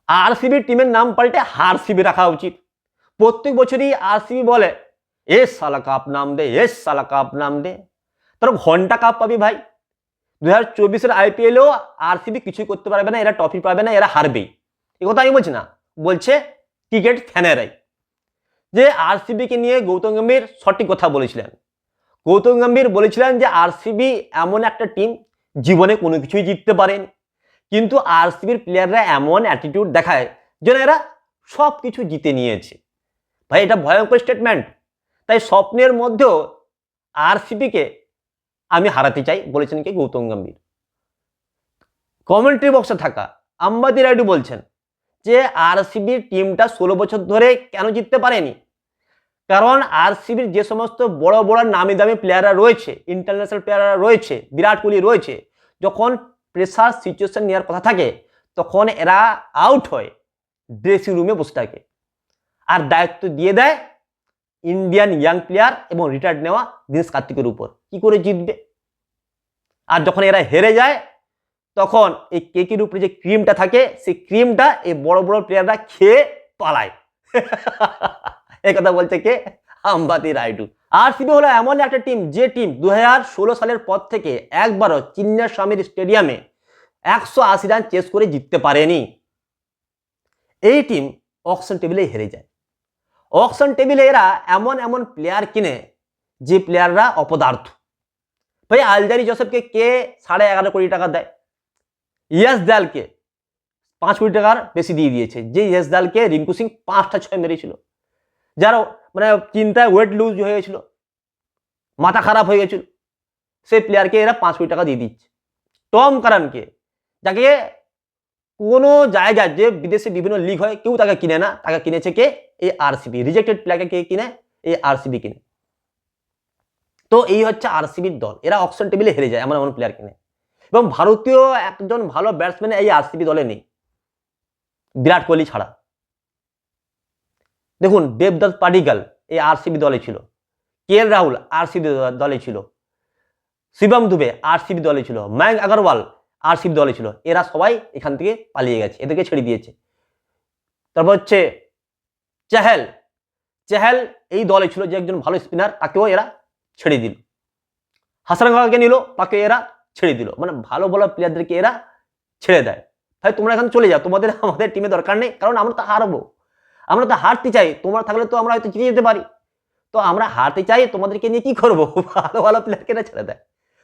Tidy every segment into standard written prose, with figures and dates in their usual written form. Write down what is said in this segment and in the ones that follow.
RCB টিমের নাম পাল্টে হারসিবি রাখা উচিত। প্রত্যেক বছরই আরসিবি বলে এ সালা কাপ নাম দে, এ সালা কাপ নাম দে, তোর ঘন্টা কাপ পাবি ভাই। 2024-এর আইপিএলেও আরসিবি কিছুই করতে পারবে না, এরা ট্রফি পাবে না, এরা হারবেই। এ কথা আমি বলছি না, বলছে ক্রিকেট ফ্যানেরাই। যে আরসিবিকে নিয়ে গৌতম গম্ভীর সঠিক কথা বলেছিলেন। গৌতম গম্ভীর বলেছিলেন যে আরসিবি এমন একটা টিম জীবনে কোনো কিছুই জিততে পারেনি, কিন্তু আরসিবির প্লেয়াররা এমন অ্যাটিটিউড দেখায় যেন এরা সব কিছু জিতে নিয়েছে। ভাই এটা ভয়ঙ্কর স্টেটমেন্ট। তাই স্বপ্নের মধ্যেও আরসিবিকে আমি হারাতে চাই বলেছেন কি গৌতম গম্ভীর। কমেন্ট্রি বক্সে থাকা আম্বাতি রায়ডু বলছেন যে আরসিবির টিমটা 16 বছর ধরে কেন জিততে পারেনি, কারণ আরসিবির যে সমস্ত বড় বড় নামি দামি প্লেয়াররা রয়েছে, ইন্টারন্যাশনাল প্লেয়াররা রয়েছে, বিরাট কোহলি রয়েছে, যখন প্রেসার সিচুয়েশন নেওয়ার কথা থাকে তখন এরা আউট হয়, ড্রেসিং রুমে বসে থাকে, আর দায়িত্ব দিয়ে দেয় ইন্ডিয়ান ইয়াং প্লেয়ার এবং রিটায়ার্ড নেওয়া দীনেশ কার্তিকের উপর। কি করে জিতবে? আর যখন এরা হেরে যায় তখন এই কেকের উপরে যে ক্রিমটা থাকে সেই ক্রিমটা এই বড় বড় প্লেয়াররা খেয়ে পালায়। এই কথা বলছে কে? আম্বাতি রায়ডু। আরসিবি হলো এমন একটা টিম যে টিম 2016 সালের পর থেকে একবারও চিন্নাস্বামীর স্টেডিয়ামে 180 রান চেস করে জিততে পারেনি। এই টিম অকশন টেবিলে হেরে যায়। অকশন টেবিলে এরা এমন এমন প্লেয়ার কিনে যে প্লেয়াররা অপদার্থ। ভাই আলজারি জোসেফকে কে 11.5 কোটি টাকা দেয়? ইয়াস দালকে 5 কোটি টাকার বেশি দিয়ে দিয়েছে, যে ইয়াস দালকে রিঙ্কু সিং 5টা 6 মেরেছিল, যার মানে চিন্তায় ওয়েট লুজ হয়েছিল, মাথা খারাপ হয়ে গেছিল, সেই প্লেয়ারকে এরা 5 কোটি টাকা দিয়ে দিচ্ছে। টম কারানকে, যাকে কোনো জায়গায় যে বিদেশে বিভিন্ন লিগ হয় কেউ তাকে কিনে না, তাকে কিনেছে কে? এই আরসিবি। রিজেক্টেড প্লেয়ারকে কে কিনে? এই আরসিবি কিনে। তো এই হচ্ছে আরসিবির দল, এরা অকশন টেবিলে হেরে যায় এমন এমন প্লেয়ার কিনে। এবং ভারতীয় একজন ভালো ব্যাটসম্যান এই আরসিবি দলে নেই, বিরাট কোহলি ছাড়া। দেখুন দেবদত্ত পাডিক্কাল এই আরসিবি দলে ছিল, কেএল রাহুল আরসিবি দলে ছিল, শিবম দুবে আরসিবি দলে ছিল, ময়ঙ্ক আগরওয়াল আরসিবি দলে ছিল, এরা সবাই এখান থেকে পালিয়ে গেছে, এদেরকে ছেড়ে দিয়েছে। তারপর হচ্ছে চাহেল, চাহেল এই দলে ছিল যে একজন ভালো স্পিনার, তাকেও এরা ছেড়ে দিল। হাসানগাকে নিল, তাকে এরা ছেড়ে দিল। মানে ভালো ভালো প্লেয়ারদেরকে এরা ছেড়ে দেয়। ভাই তোমরা এখন চলে যাও, তোমাদের আমাদের টিমে দরকার নেই, কারণ আমরা তো হারবো, আমরা তো হারতে চাই, তোমরা থাকলে তো আমরা হয়তো জিতে যেতে পারি, তো আমরা হারতে চাই, তোমাদেরকে নিয়ে কি করবো? ভালো ভালো প্লেয়ারকে এরা ছেড়ে দেয়,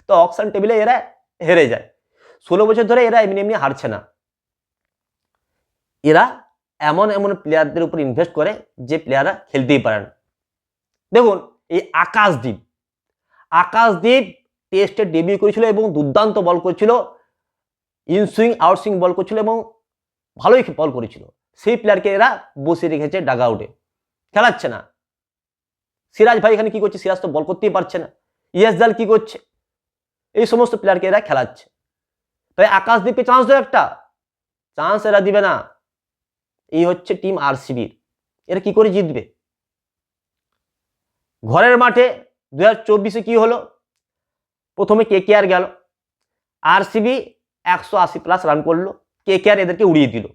তো অকশন টেবিলে এরা হেরে যায়। 16 বছর ধরে এরা এমনি এমনি হারছে না, এরা এমন এমন প্লেয়ারদের উপর ইনভেস্ট করে যে প্লেয়াররা খেলতেই পারে না। দেখুন এই আকাশদীপ, আকাশদীপ টেস্টে ডেবিউ করেছিল এবং দুর্দান্ত বল করেছিল, ইনসুইং আউটসুইং বল করেছিল এবং ভালোই বল করেছিল। সেই প্লেয়ারকে এরা বসিয়ে রেখেছে ডাগ আউটে, খেলাচ্ছে না। সিরাজ ভাই এখানে কি করছে? সিরাজ তো বল করতেই পারছে না। ইয়াসদাল কি করছে? এই সমস্ত প্লেয়ারকে এরা খেলাচ্ছে। তাই আকাশদীপকে চান্স দেয়, একটা চান্স এরা দিবে না। এই হচ্ছে টিম আরসিবির, এরা কি করে জিতবে? ঘরের মাঠে 2024-এ কি হলো? প্রথমে কেকেআর গেল, আরসিবি 180+ রান করলো, কেকেআর এদেরকে উড়িয়ে দিল।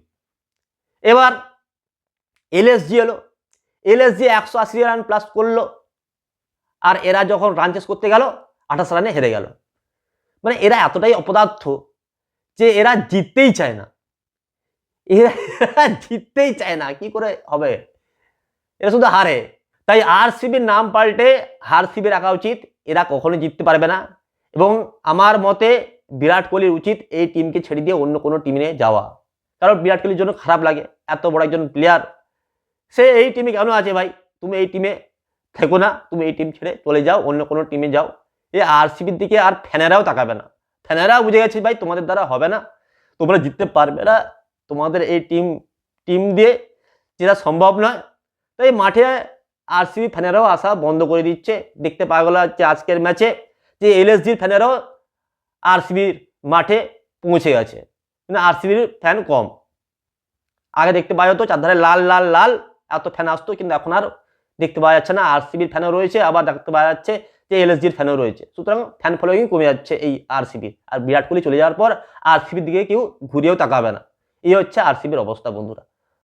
এবার এলএসজি এলো, এলএসজি 180 রান প্লাস করলো, আর এরা যখন রান চেস করতে গেল 28 রানে হেরে গেল। মানে এরা এতটাই অপদার্থ যে এরা জিততেই চায় না, এরা জিততেই চায় না। কি করে হবে? এরা শুধু হারে। তাই আরসিবির নাম পাল্টে হারসিবি রাখা উচিত, এরা কখনো জিততে পারবে না। এবং আমার মতে বিরাট কোহলির উচিত এই টিমকে ছেড়ে দিয়ে অন্য কোনো টিমে যাওয়া, কারণ বিরাট কোহলির জন্য খারাপ লাগে, এত বড় একজন প্লেয়ার, সে এই টিমে কেন আছে? ভাই তুমি এই টিমে থেকো না, তুমি এই টিম ছেড়ে চলে যাও, অন্য কোনো টিমে যাও। এই আরসিবির দিকে আর ফ্যানেরাও তাকাবে না, ফ্যানেরাও বুঝে গেছে ভাই তোমাদের দ্বারা হবে না, তোমরা জিততে পারবে না, তোমাদের এই টিম দিয়ে যেটা সম্ভব নয়। তাই মাঠে আরসিবি ফ্যানেরাও আসা বন্ধ করে দিচ্ছে। দেখতে পাওয়া গেল যে আজকের ম্যাচে যে এলএসজির ফ্যানেরাও আরসিবির মাঠে পৌঁছে গেছে, কিন্তু আরসিবির ফ্যান কম। আগে দেখতে পাওয়া যেত চারধারে লাল লাল লাল এত ফ্যান আসতো, কিন্তু এখন আর দেখতে পাওয়া যাচ্ছে না। আরসিবির ফ্যানও রয়েছে, আবার দেখতে পাওয়া যাচ্ছে যে এলএসজির ফ্যানও রয়েছে। সুতরাং ফ্যান ফলোয়িং কমে যাচ্ছে এই আরসিবির। আর বিরাট কোহলি চলে যাওয়ার পর আরসিবির দিকে কেউ ঘুরেও তাকাবে না, এই হচ্ছে আরসিবির অবস্থা বন্ধুরা।